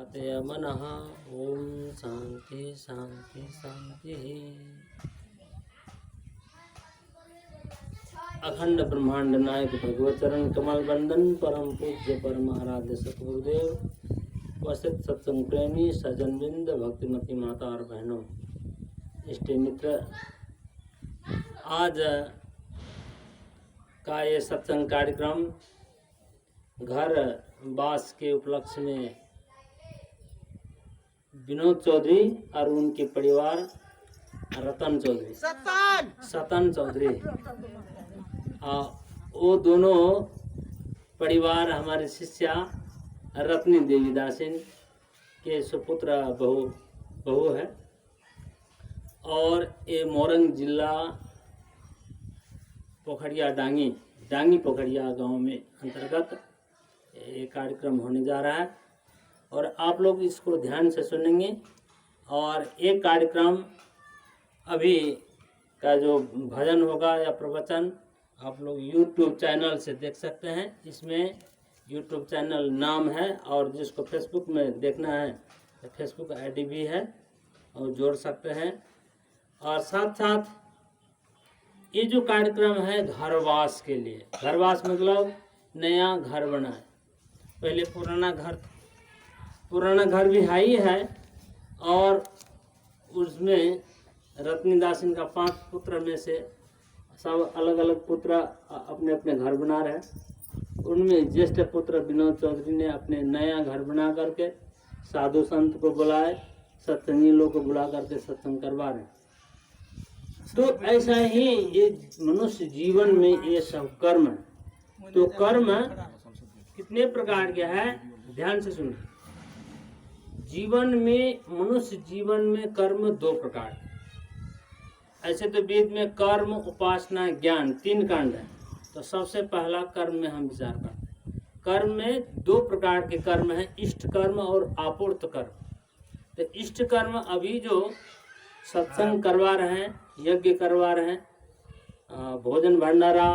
प्रशांतय मनः। ओम शांति शांति शांति। अखंड ब्रह्मांड नायक भगवत चरण कमल बंदन परम पूज्य परम आराध्य सतगुरुदेव वसित सत्संग प्रेमी सजन बिंद भक्तिमती माता और बहनों, इष्ट मित्र, आज का ये सत्संग कार्यक्रम घर बास के उपलक्ष्य में विनोद चौधरी और उनके परिवार रतन चौधरी सतन चौधरी, वो दोनों परिवार हमारे शिष्या रत्नी देवी दासिन के सुपुत्र बहू है। और ये मोरंग जिला पोखरिया डांगी पोखरिया गांव में अंतर्गत ये कार्यक्रम होने जा रहा है और आप लोग इसको ध्यान से सुनेंगे। और एक कार्यक्रम अभी का जो भजन होगा या प्रवचन आप लोग YouTube चैनल से देख सकते हैं। इसमें YouTube चैनल नाम है और जिसको Facebook में देखना है तो Facebook ID भी है और जोड़ सकते हैं। और साथ साथ ये जो कार्यक्रम है घरवास के लिए, घरवास मतलब नया घर बनाए। पहले पुराना घर भी हाई है और उसमें रत्नी दासिन का 5 पुत्र में से सब अलग अलग पुत्र अपने अपने घर बना रहे हैं। उनमें ज्येष्ठ पुत्र विनोद चौधरी ने अपने नया घर बना करके साधु संत को बुलाए, सत्संगी लोग को बुला करके सत्संग करवा रहे हैं। तो ऐसा ही ये मनुष्य जीवन में ये सब कर्म है। तो कर्म कितने प्रकार के है, ध्यान से सुनिए। जीवन में, मनुष्य जीवन में कर्म 2 प्रकार के। ऐसे तो वेद में कर्म, उपासना, ज्ञान 3 कांड है। तो सबसे पहला कर्म में हम विचार करते हैं। कर्म में 2 प्रकार के कर्म है, इष्ट कर्म और आपूर्त कर्म। तो इष्ट कर्म अभी जो सत्संग करवा रहे हैं, यज्ञ करवा रहे हैं, भोजन भंडारा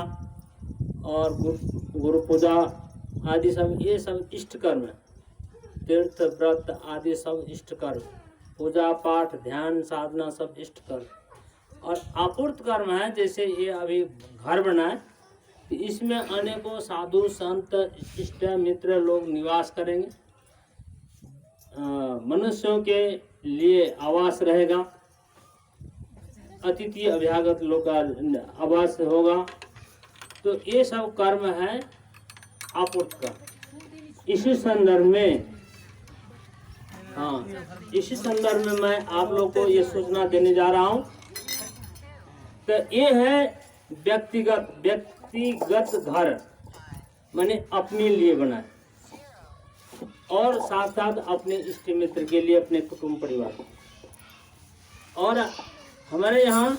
और गुरु पूजा आदि सब, ये सब इष्ट कर्म है। तीर्थ व्रत आदि सब इष्ट कर्म, पूजा पाठ ध्यान साधना सब इष्ट कर्म। और आपूर्त कर्म है, जैसे ये अभी घर बनाए तो इसमें अनेकों साधु संत इष्ट मित्र लोग निवास करेंगे। मनुष्यों के लिए आवास रहेगा, अतिथि अभ्यागत लोग का आवास होगा। तो ये सब कर्म है आपूर्त कर्म। इसी संदर्भ में मैं आप लोग को ये सूचना देने जा रहा हूँ। तो ये है व्यक्तिगत घर, माने अपने लिए बनाए और साथ साथ अपने इष्ट मित्र के लिए, अपने कुटुंब परिवार। और हमारे यहाँ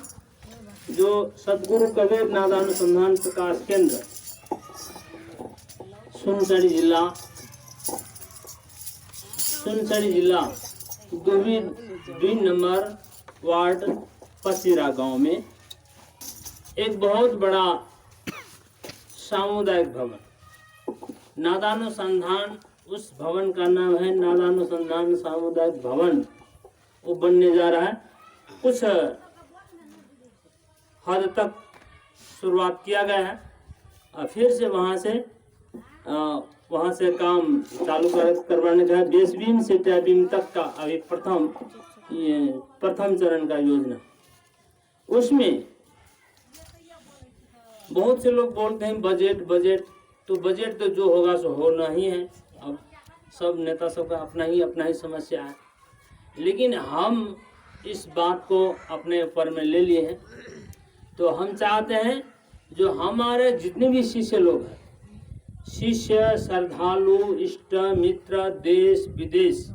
जो सदगुरु कबीर नादानुसंधान प्रकाश केंद्र सुनसरी जिला 2 नंबर वार्ड पसीरा गांव में एक बहुत बड़ा सामुदायिक भवन, नादानुसंधान, उस भवन का नाम है नादानुसंधान सामुदायिक भवन, वो बनने जा रहा है। कुछ हद तक शुरुआत किया गया है और फिर से वहाँ से काम चालू करवाने का है। बेस बीम से टैब बीम तक का अभी प्रथम चरण का योजना। उसमें बहुत से लोग बोलते हैं बजट, तो बजट तो जो होगा सो होना ही है। अब सब नेता सब का अपना ही समस्या है, लेकिन हम इस बात को अपने ऊपर में ले लिए हैं। तो हम चाहते हैं जो हमारे जितने भी शिष्य लोग हैं, शिष्य श्रद्धालु इष्ट मित्र देश विदेश,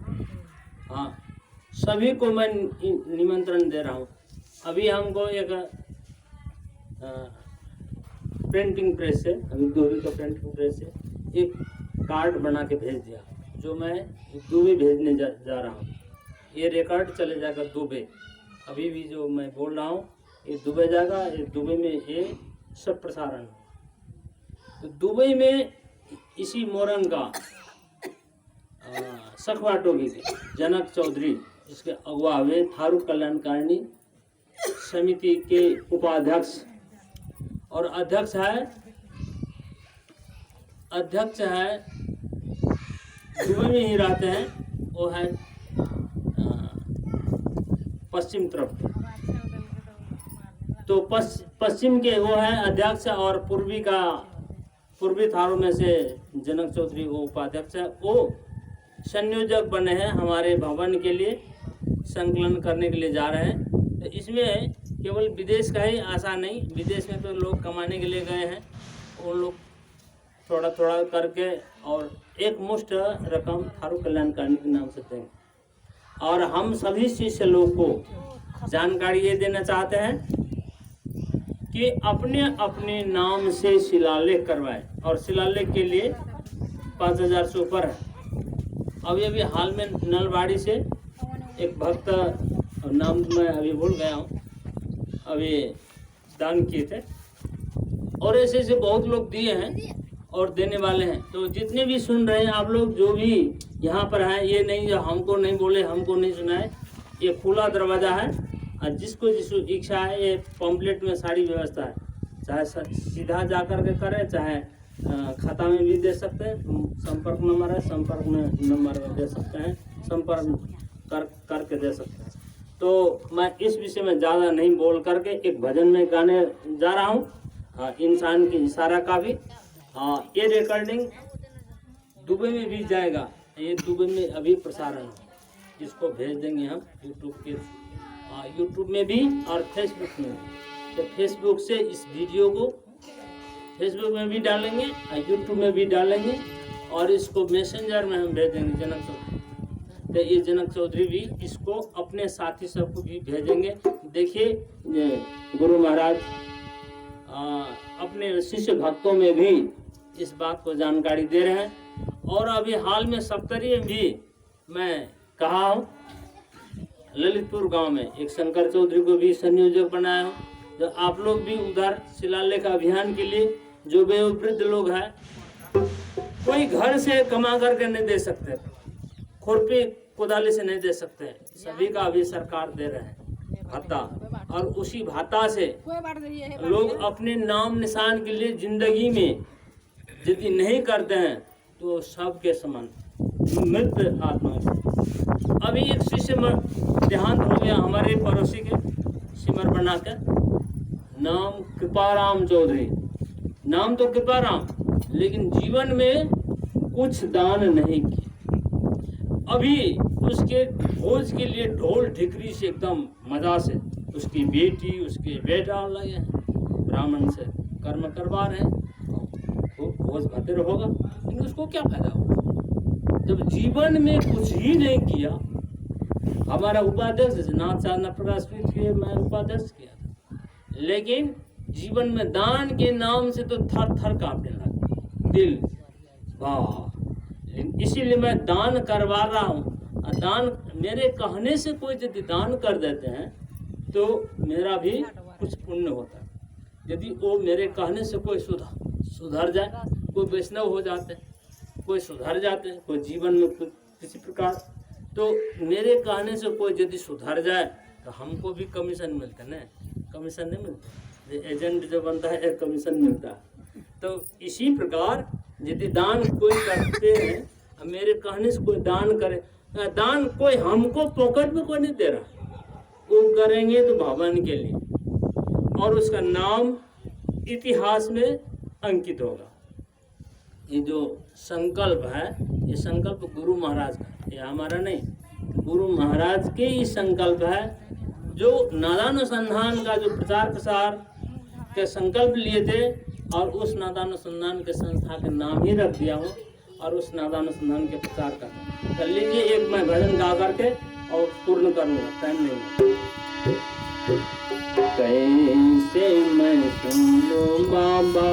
सभी को मैं निमंत्रण दे रहा हूँ। अभी हमको एक प्रिंटिंग प्रेस से, अभी दुबई का प्रिंटिंग प्रेस से एक कार्ड बना के भेज दिया, जो मैं दुबई भेजने जा रहा हूँ। ये रिकॉर्ड चले जाएगा दुबई। अभी भी जो मैं बोल रहा हूँ ये दुबई जाएगा, ये दुबई में ये सब प्रसारण। तो दुबई में इसी मोरंग का सखवा टोगी के जनक चौधरी इसके अगुवा हुए थारू कल्याणकारिणी समिति के उपाध्यक्ष और अध्यक्ष है दुबई में ही रहते हैं, वो है पश्चिम तरफ। तो पश्चिम के वो है अध्यक्ष और पूर्वी थारू में से जनक चौधरी वो उपाध्यक्ष है। वो संयोजक बने हैं हमारे भवन के लिए, संकलन करने के लिए जा रहे हैं। तो इसमें केवल विदेश का ही आशा नहीं, विदेश में तो लोग कमाने के लिए गए हैं, वो लोग थोड़ा थोड़ा करके और एक मुश्त रकम थारू कल्याणकारिणी के नाम से देंगे। और हम सभी शिष्य लोग को जानकारी ये देना चाहते हैं कि अपने अपने नाम से शिलालेख करवाएं, और शिलालेख के लिए 5,000 से ऊपर है। अभी हाल में नलवाड़ी से एक भक्त, नाम मैं अभी भूल गया हूँ, अभी दान किए थे, और ऐसे बहुत लोग दिए हैं और देने वाले हैं। तो जितने भी सुन रहे हैं आप लोग, जो भी यहाँ पर हैं, ये नहीं जो हमको नहीं बोले, हमको नहीं सुनाए, ये खुला दरवाज़ा है। और जिसको इच्छा है, ये पम्पलेट में सारी व्यवस्था है, चाहे सीधा जा कर के करें, चाहे खाता में भी दे सकते हैं। संपर्क नंबर है, संपर्क में नंबर दे सकते हैं, संपर्क करके दे सकते हैं। तो मैं इस विषय में ज़्यादा नहीं बोल करके एक भजन में गाने जा रहा हूँ, इंसान की इशारा का भी। ये रिकॉर्डिंग दुबई में भी जाएगा, ये दुबई में अभी प्रसारण है, इसको भेज देंगे हम यूट्यूब में भी और फेसबुक में। तो फेसबुक से इस वीडियो को फेसबुक में भी डालेंगे और यूट्यूब में भी डालेंगे, और इसको मैसेंजर में हम भेज देंगे जनक चौधरी। तो ये जनक चौधरी भी इसको अपने साथी सबको भी भेजेंगे। देखिए गुरु महाराज अपने शिष्य भक्तों में भी इस बात को जानकारी दे रहे हैं। और अभी हाल में सप्तरी में भी मैं कहा हूँ, ललितपुर गांव में एक शंकर चौधरी को भी संयोजक बनाया हूँ। तो आप लोग भी उधर शिलालेख अभियान के लिए, जो वयोवृद्ध लोग हैं, कोई घर से कमा करके नहीं दे सकते, खुरपी कोदाली से नहीं दे सकते, सभी का अभी सरकार दे रहे हैं भाता, और उसी भाता से लोग अपने नाम निशान के लिए जिंदगी में यदि नहीं करते हैं तो सबके समान मृत आत्मा। अभी एक शिष्य देहांत हो गया हमारे पड़ोसी के, सिमर बनाकर, नाम कृपाराम चौधरी। नाम तो कृपाराम, लेकिन जीवन में कुछ दान नहीं किया। अभी उसके भोज के लिए ढोल ढिकरी से एकदम मजा से उसकी बेटी, उसके बेटा लगे हैं, ब्राह्मण से कर्म करवा रहे हैं, खूब भोज भतेर होगा, लेकिन उसको क्या फायदा होगा जब जीवन में कुछ ही नहीं किया। हमारा उपाध्यक्ष नाथ साधना प्रकाश किए, मैं उपाध्यक्ष किया था, लेकिन जीवन में दान के नाम से तो थर थर कांपने लगा दिल। वाह, इसीलिए मैं दान करवा रहा हूँ। दान मेरे कहने से कोई यदि दान कर देते हैं तो मेरा भी कुछ पुण्य होता है। यदि वो मेरे कहने से कोई सुधर जाए, कोई वैष्णव हो जाते हैं, कोई सुधर जाते हैं, कोई जीवन में किसी प्रकार, तो मेरे कहने से कोई यदि सुधर जाए तो हमको भी कमीशन मिलता है ना, कमीशन नहीं मिलता, एजेंट जो बनता है एक कमीशन मिलता है। तो इसी प्रकार यदि दान कोई करते हैं, मेरे कहने से कोई दान करे, दान कोई हमको पॉकेट में कोई नहीं दे रहा, वो करेंगे तो भवन के लिए, और उसका नाम इतिहास में अंकित होगा। ये जो संकल्प है, ये संकल्प गुरु महाराज का, ये हमारा नहीं, गुरु महाराज के ही संकल्प है, जो नादानुसंधान का जो प्रचार प्रसार के संकल्प लिए थे, और उस नादानुसंधान के संस्था के नाम ही रख दिया हूँ, और उस नादानुसंधान के प्रचार कर लीजिए। एक मैं भजन गा करके और पूर्ण करूँगा, टाइम नहीं। कैसे मैं सुनूं बाबा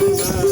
जाऊं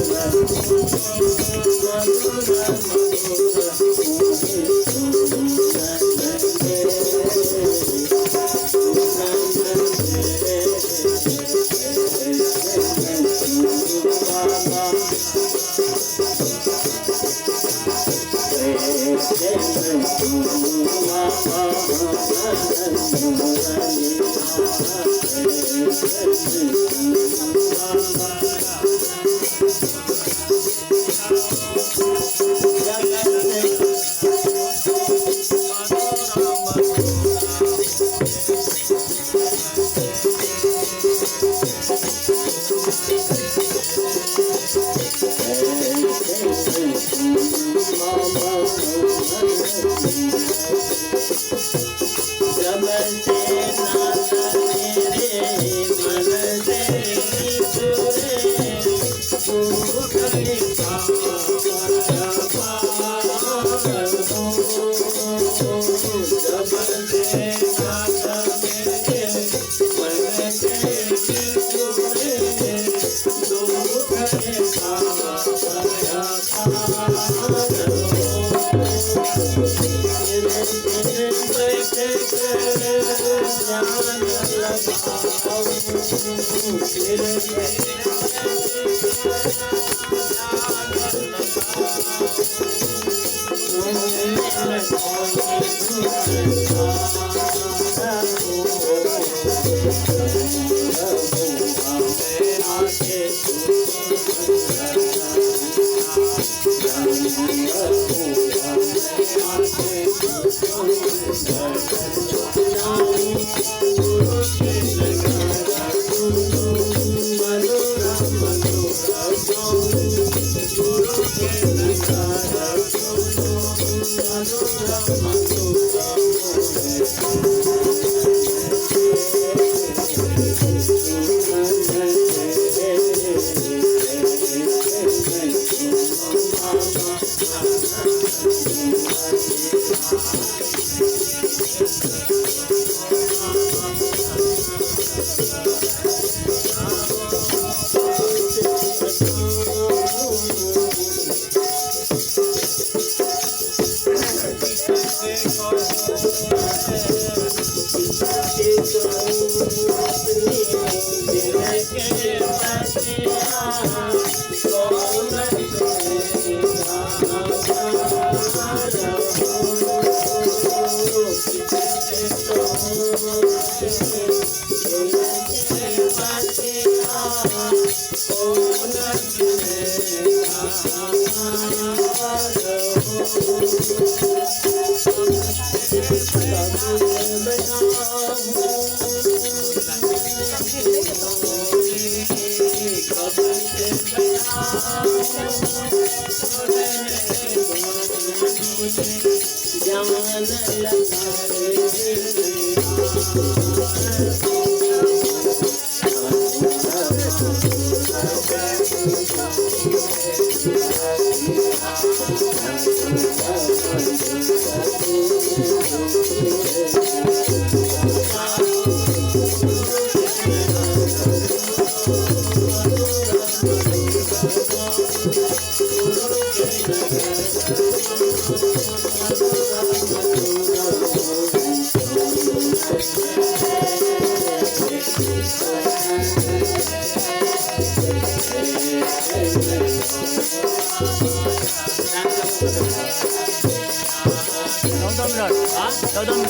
जल्दी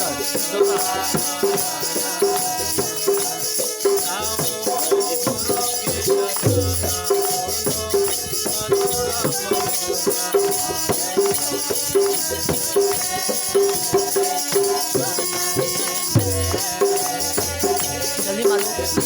मारो।